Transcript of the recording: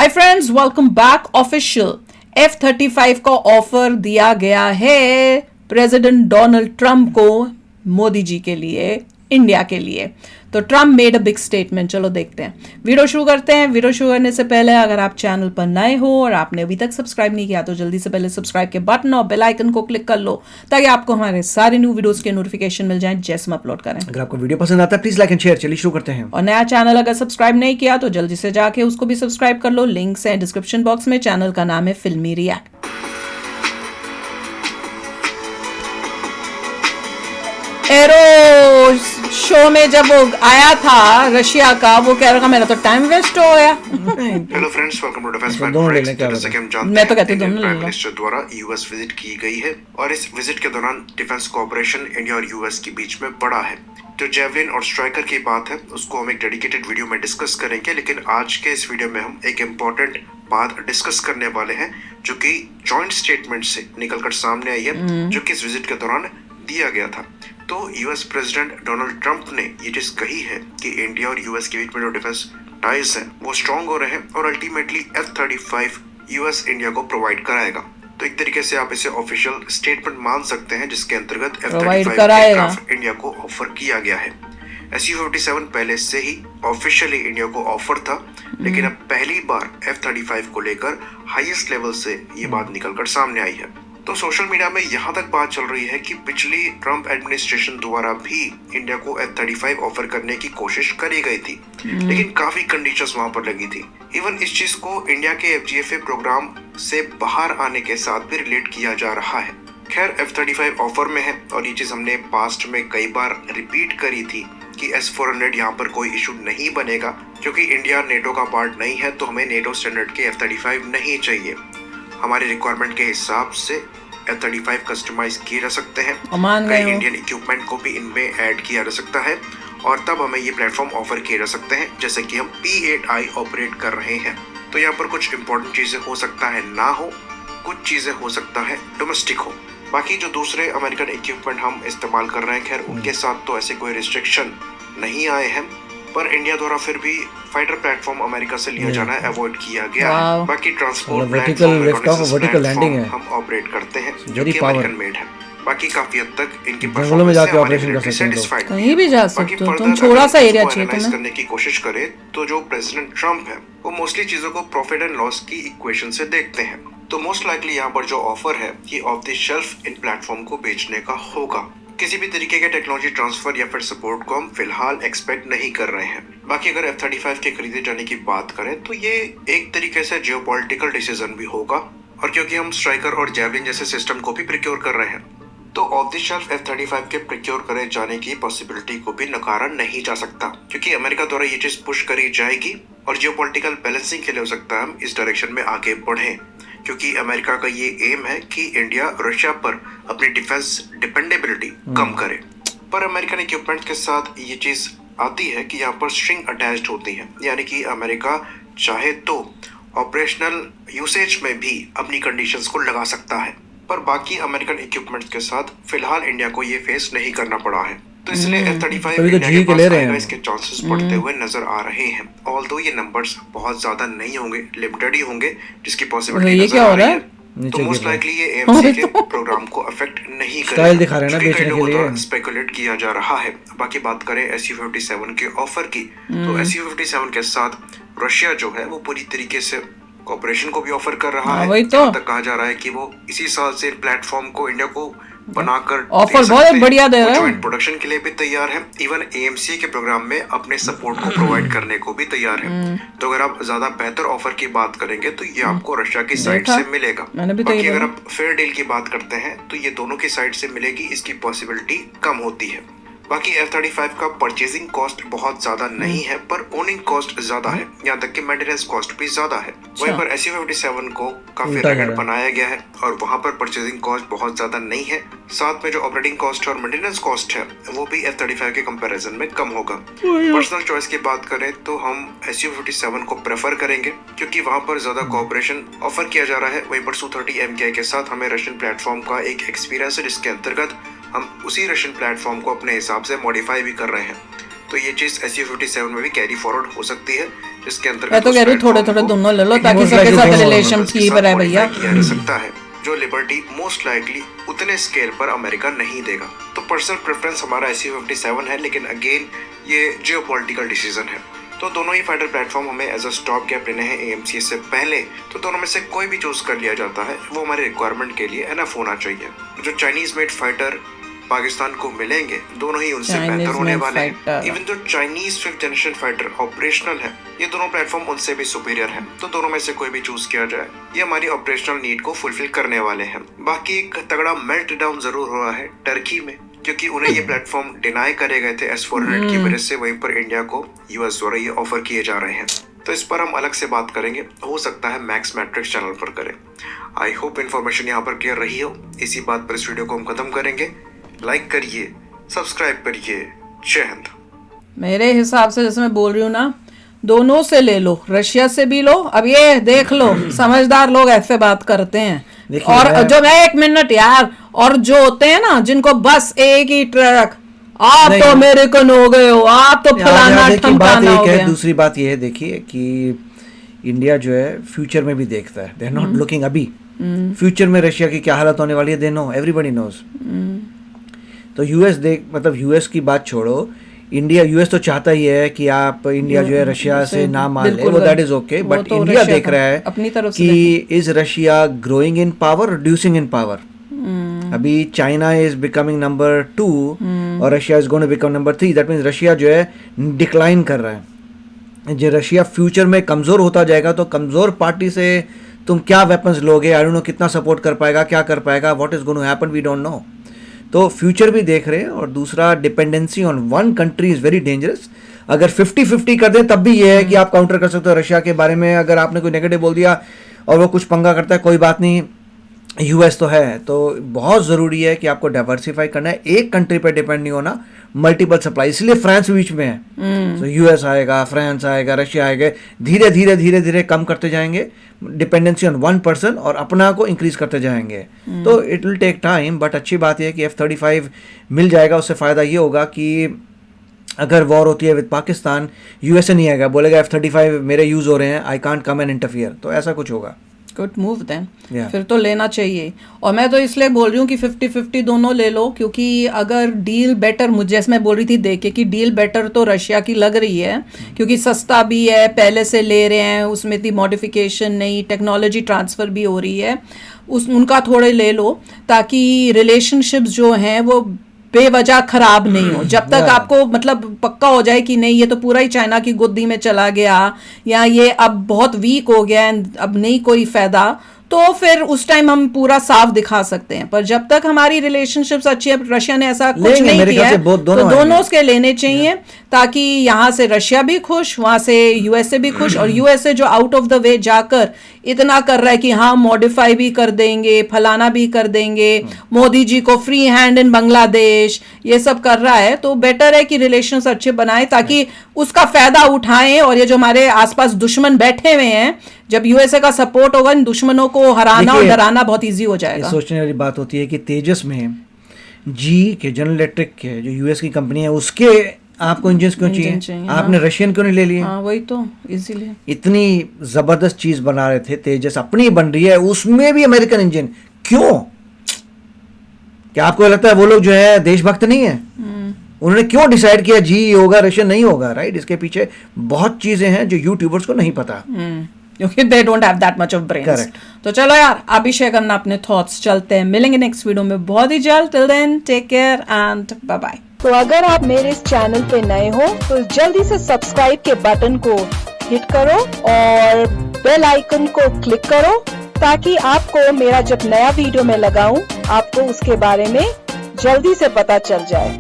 Hi friends, welcome back. Official F-35 का offer दिया गया है प्रेसिडेंट डोनाल्ड ट्रंप को, मोदी जी के लिए, इंडिया के लिए। तो Trump made a big statement. चलो देखते हैं, वीडियो शुरू करते हैं। वीडियो शुरू करने से पहले अगर आप चैनल पर नए हो और आपने अभी तक सब्सक्राइब नहीं किया तो जल्दी से पहले सब्सक्राइब के बटन और बेल आइकन को क्लिक कर लो ताकि आपको हमारे सारे न्यू वीडियोस के नोटिफिकेशन मिल जाएं जैसे हम अपलोड करें। अगर आपको वीडियो पसंद आता है प्लीज लाइक एंड शेयर। चलिए शुरू करते हैं। और नया चैनल अगर सब्सक्राइब नहीं किया तो जल्दी से जाके उसको भी सब्सक्राइब कर लो। लिंक्स हैं डिस्क्रिप्शन बॉक्स में। चैनल का नाम है फिल्मी रिएक्ट। एरो शो में जब वो आया था रशिया का, वो कह रहा था मेरा तो टाइम वेस्ट हो गया। Hello friends, welcome to defence fact. जैसे कि हम जानते मैं तो कहती हैं, हूँ इंडियन दोनों प्राइम ले लो। मिनिस्टर द्वारा यूएस विजिट की गई है और इस विजिट के दौरान डिफेंस कोऑपरेशन इंडिया और यूएस के बीच में बढ़ा है। जो जेवलिन और स्ट्राइकर की बात है उसको हम एक डेडिकेटेड वीडियो में डिस्कस करेंगे, लेकिन आज के इस वीडियो में हम एक इम्पोर्टेंट बात डिस्कस करने वाले हैं जो कि जॉइंट स्टेटमेंट से निकलकर सामने आई है, जो कि इस विजिट के दौरान दिया गया था। तो यूएस प्रेसिडेंट डोनाल्ड ट्रंप ने ये चीज कही है कि इंडिया और यूएस के बीच में जो डिफेंस टाइज हैं वो स्ट्रांग हो रहे हैं और अल्टीमेटली F-35 यूएस इंडिया को प्रोवाइड कराएगा। तो एक तरीके से आप इसे ऑफिशियल स्टेटमेंट मान सकते हैं जिसके अंतर्गत F-35 एयरक्राफ्ट इंडिया को ऑफर किया गया है। Su-57 पहले से ही ऑफिशियली इंडिया को ऑफर था, लेकिन अब पहली बार F-35 को लेकर हाईएस्ट लेवल से ये बात निकलकर सामने आई है। तो सोशल मीडिया में यहाँ तक बात चल रही है कि पिछली ट्रंप एडमिनिस्ट्रेशन द्वारा भी इंडिया को F-35 ऑफर करने की कोशिश करी गई थी, लेकिन काफी कंडीशंस वहां पर लगी थी। इवन इस चीज को इंडिया के FGFA प्रोग्राम से बाहर आने के साथ भी रिलेट किया जा रहा है। खैर, F-35 ऑफर में है और ये चीज हमने पास्ट में कई बार रिपीट करी थी कि S-400 यहाँ पर कोई इशू नहीं बनेगा, क्योंकि इंडिया नेटो का पार्ट नहीं है तो हमें नेटो स्टैंडर्ड के F-35 नहीं चाहिए। हमारे रिक्वायरमेंट के हिसाब से F-35 कस्टमाइज किए जा सकते हैं, कई इंडियन इक्विपमेंट को भी इनमें ऐड किया जा सकता है और तब हमें ये प्लेटफॉर्म ऑफर किए जा सकते हैं, जैसे कि हम P-8I ऑपरेट कर रहे हैं। तो यहाँ पर कुछ इंपॉर्टेंट चीजें हो सकता है ना हो, कुछ चीजें हो सकता है डोमेस्टिक हो। बाकी जो दूसरे अमेरिकन इक्विपमेंट हम इस्तेमाल कर रहे हैं, खैर उनके साथ तो ऐसे कोई रिस्ट्रिक्शन नहीं आए हैं, पर इंडिया द्वारा फिर भी फाइटर प्लेटफॉर्म अमेरिका से लिया जाना अवॉइड किया गया है। बाकी ट्रांसपोर्ट प्लेटफॉर्म हम ऑपरेट करते हैं जो कि अमेरिकन मेड है। बाकी काफी हद तक इनकी जंगलों में जाके ऑपरेशन कर सकते हैं, कहीं भी जा सकते हो तुम। थोड़ा सा एरिया चाहिए तुम्हें। करने की कोशिश करें तो जो प्रेसिडेंट ट्रंप है वो मोस्टली चीजों को प्रॉफिट एंड लॉस की इक्वेशन से देखते हैं। तो मोस्ट लाइकली यहाँ पर जो ऑफर है ये of the shelf in platform को बेचने का होगा। किसी भी तरीके के टेक्नोलॉजी ट्रांसफर या फिर सपोर्ट को हम फिलहाल एक्सपेक्ट नहीं कर रहे हैं। बाकी अगर F-35 के खरीदे जाने की बात करें तो ये एक तरीके से जियोपॉलिटिकल डिसीजन भी होगा, और क्योंकि हम स्ट्राइकर और जेवलिन जैसे सिस्टम को भी प्रिक्योर कर रहे हैं तो ऑफ द शेल्फ F-35 के प्रिक्योर करे जाने की पॉसिबिलिटी को भी नकारा नहीं जा सकता, क्योंकि अमेरिका द्वारा ये चीज पुश करी जाएगी और जियोपॉलिटिकल बैलेंसिंग के लिए हो सकता है हम इस डायरेक्शन में आगे बढ़ें, क्योंकि अमेरिका का ये एम है कि इंडिया रशिया पर अपनी डिफेंस डिपेंडेबिलिटी कम करे। पर अमेरिकन इक्विपमेंट के साथ ये चीज आती है कि यहाँ पर स्ट्रिंग अटैच्ड होती है, यानी कि अमेरिका चाहे तो ऑपरेशनल यूसेज में भी अपनी कंडीशंस को लगा सकता है, पर बाकी अमेरिकन इक्विपमेंट्स के साथ फिलहाल इंडिया को ये फेस नहीं करना पड़ा है। तो इसलिए F-35 इंडिया के पास आएगा, इसके चांसेस बढ़ते हुए नजर आ रहे हैं। ऑल्दो ये नंबर्स बहुत ज्यादा नहीं होंगे, लिमिटेड ही होंगे, जिसकी पॉसिबिलिटी नजर आ रही है। तो मोस्ट लाइकली ये AMC के प्रोग्राम को अफेक्ट नहीं करेगा, स्पेकुलेट किया जा रहा है। बाकी बात करें Su-57 के ऑफर की, तो Su-57 के साथ रशिया जो है वो पूरी तरीके से कॉर्पोरेशन को भी ऑफर कर रहा है। वही तो तक कहा जा रहा है कि वो इसी साल से प्लेटफॉर्म को इंडिया को बनाकर ऑफर बहुत बढ़िया दे रहा है, प्रोडक्शन के लिए भी तैयार है, इवन AMC के प्रोग्राम में अपने सपोर्ट को प्रोवाइड करने को भी तैयार है। तो अगर आप ज्यादा बेहतर ऑफर की बात करेंगे तो ये आपको रशिया की साइड से मिलेगा। बाकी अगर आप फेयर डील की बात करते हैं तो ये दोनों की साइड से मिलेगी, इसकी पॉसिबिलिटी कम होती है। बाकी F-35 का परचेजिंग कॉस्ट बहुत ज्यादा नहीं है, पर ओनिंग कॉस्ट ज्यादा है, यहाँ तक कि मेंटेनेंस कॉस्ट भी ज्यादा है। वहीं पर Su-57 को काफी रैकेट बनाया गया है और वहां पर परचेजिंग कॉस्ट बहुत ज्यादा नहीं है, साथ में जो ऑपरेटिंग कॉस्ट और मेंटेनेंस कॉस्ट है वो भी F-35 के कंपैरिजन में कम होगा। पर्सनल चॉइस की बात करें तो हम Su-57 को प्रेफर करेंगे, क्योंकि वहां पर ज्यादा कोऑपरेशन ऑफर किया जा रहा है। वहीं पर Su-30 MKI के साथ हमें रशियन प्लेटफॉर्म का एक एक्सपीरियंस है, जिसके अंतर्गत हम उसी रशियन प्लेटफॉर्म को अपने हिसाब से मॉडिफाई भी कर रहे हैं। तो ये चीज SU-57 में भी कैरी फॉरवर्ड हो सकती है, जिसके अंतर्गत मैं तो कह रही हूँ थोड़े-थोड़े दोनों ले लो ताकि सबके साथ रिलेशन ठीक रहे भैया। किया जा सकता है, जो लिबर्टी मोस्ट लाइकली उतने स्केल पर अमेरिका नहीं देगा। तो पर्सनल प्रेफरेंस हमारा SU-57 है, लेकिन अगेन ये जियोपॉलिटिकल डिसीजन है। तो दोनों ही फाइटर प्लेटफॉर्म हमें एज अ स्टॉप गैप लेने हैं AMCS से पहले, तो दोनों में से कोई भी चूज कर लिया जाता है, वो हमारे रिक्वायरमेंट के लिए एनफ होना चाहिए। जो चाइनीज मेड फाइटर पाकिस्तान को मिलेंगे, दोनों ही उनसे बेहतर होने वाले हैं। इवन जो Chinese 5th generation fighter operational है, ये दोनों प्लेटफॉर्म उनसे भी सुपीरियर है। तो दोनों में से कोई भी चूज किया जाए, ये हमारी ऑपरेशनल नीड को फुलफिल करने वाले हैं। बाकी एक तगड़ा मेल्ट डाउन जरूर हुआ है टर्की में, क्योंकि उन्हें ये प्लेटफॉर्म डिनाई करे गए थे S-400 की वजह से। वहीं पर इंडिया को US द्वारा ये ऑफर किए जा रहे हैं। तो इस पर हम अलग से बात करेंगे, हो सकता है मैक्स मैट्रिक्स चैनल पर करें। आई होप इन्फॉर्मेशन यहाँ पर क्लियर रही हो। इसी बात पर इस वीडियो को हम खत्म करेंगे। लाइक करिए, सब्सक्राइब करिए। जय हिंद। मेरे हिसाब से जैसे मैं बोल रही हूँ ना, दोनों से ले लो, रशिया से भी लो। अब ये देख लो, समझदार लोग ऐसे बात करते हैं। और जो मैं 1 मिनट यार, और जो होते हैं ना जिनको बस एक ही ट्रक, आप तो अमेरिकन हो गए हो, आप तो फलाना ठमकाना हो गया। दूसरी बात ये है, देखिए कि इंडिया जो है फ्यूचर में भी देखता है। दे आर नॉट लुकिंग अभी, फ्यूचर में रशिया की क्या हालत होने वाली है, दे नो, एवरीबॉडी नोज। तो यूएस की बात छोड़ो, इंडिया, यूएस तो चाहता ही है कि आप इंडिया जो है रशिया से ना मान ले, वो that is okay, but India देख रहा है अपनी तरफ कि is Russia growing in power, reducing in power. अभी चाइना इज बिकमिंग नंबर 2 और Russia is going to become number 3। That means Russia जो है डिक्लाइन कर रहा है। जो रशिया फ्यूचर में कमजोर होता जाएगा, तो कमजोर पार्टी से तुम क्या वेपन्स लोगे, आई डोंट नो कितना सपोर्ट कर पाएगा, क्या कर पाएगा, what is going to happen, we don't know. तो फ्यूचर भी देख रहे हैं। और दूसरा, dependency on one country is very dangerous. अगर 50-50 कर दें तब भी ये है कि आप काउंटर कर सकते हो रशिया के बारे में। अगर आपने कोई नेगेटिव बोल दिया और वो कुछ पंगा करता है, कोई बात नहीं, यूएस तो है। तो बहुत ज़रूरी है कि आपको डाइवर्सिफाई करना है, एक कंट्री पर डिपेंड नहीं होना, मल्टीपल सप्लाई। इसलिए फ्रांस बीच में है। तो यूएस आएगा, फ्रांस आएगा, रशिया आएगा, धीरे धीरे कम करते जाएंगे डिपेंडेंसी ऑन वन पर्सन और अपना को इंक्रीज करते जाएंगे। तो it will take time, but अच्छी बात यह है कि F-35 मिल जाएगा। उससे फ़ायदा ये होगा कि अगर वॉर होती है विद पाकिस्तान, यूएसए नहीं आएगा, बोलेगा F-35 मेरे यूज़ हो रहे हैं, I can't come and interfere. तो ऐसा कुछ होगा। गुड मूव देन, फिर तो लेना चाहिए। और मैं तो इसलिए बोल रही हूँ कि 50-50 दोनों ले लो, क्योंकि अगर डील बेटर, मुझे जैसे मैं बोल रही थी देख के कि डील बेटर तो रशिया की लग रही है, क्योंकि सस्ता भी है, पहले से ले रहे हैं, उसमें इतनी मॉडिफिकेशन नहीं, टेक्नोलॉजी ट्रांसफ़र भी हो रही है, उनका थोड़े ले लो, ताकि रिलेशनशिप्स जो हैं वो बेवजह खराब नहीं हो। जब तक आपको मतलब पक्का हो जाए कि नहीं ये तो पूरा ही चाइना की गोदी में चला गया, या ये अब बहुत वीक हो गया, अब नहीं कोई फायदा, तो फिर उस टाइम हम पूरा साफ दिखा सकते हैं। पर जब तक हमारी रिलेशनशिप्स अच्छी है, रशिया ने ऐसा कुछ नहीं किया है, तो दोनों उसके लेने चाहिए, ताकि यहाँ से रशिया भी खुश, वहां से यूएसए भी खुश। और यूएसए जो आउट ऑफ द वे जाकर इतना कर रहा है कि हाँ मॉडिफाई भी कर देंगे, फलाना भी कर देंगे, मोदी जी को फ्री हैंड इन बांग्लादेश, ये सब कर रहा है, तो बेटर है कि रिलेशंस अच्छे बनाए ताकि उसका फायदा उठाएं। और ये जो हमारे आसपास दुश्मन बैठे हुए हैं, जब यूएसए का सपोर्ट होगा, इन दुश्मनों को हराना और डराना बहुत इजी हो जाएगा। सोचने वाली बात होती है कि तेजस में जी के, जनरल इलेक्ट्रिक के, जो यूएस की कंपनी है, उसके आपको इंजन क्यों चाहिए? आपने रशियन क्यों नहीं ले लिए? वही तो, इसीलिए इतनी जबरदस्त चीज बना रहे थे, तेजस अपनी बन रही है, उसमें भी अमेरिकन इंजन। क्यों? क्या आपको लगता है वो लोग जो है देशभक्त नहीं है? उन्होंने क्यों डिसाइड किया जी होगा, रशियन नहीं होगा? राइट, इसके पीछे बहुत चीजें हैं जो यूट्यूबर्स को नहीं पता, क्योंकि they don't have that much of brains. Correct. तो चलो यार, आप भी शेयर करना अपने थॉट्स। चलते हैं, मिलेंगे नेक्स्ट वीडियो में बहुत ही जल्द। Till then take care and bye bye. तो अगर आप मेरे इस चैनल पे नए हो तो जल्दी से सब्सक्राइब के बटन को हिट करो और बेल आइकन को क्लिक करो, ताकि आपको मेरा जब नया वीडियो मैं लगाऊं, आपको उसके बारे में जल्दी से पता चल जाए।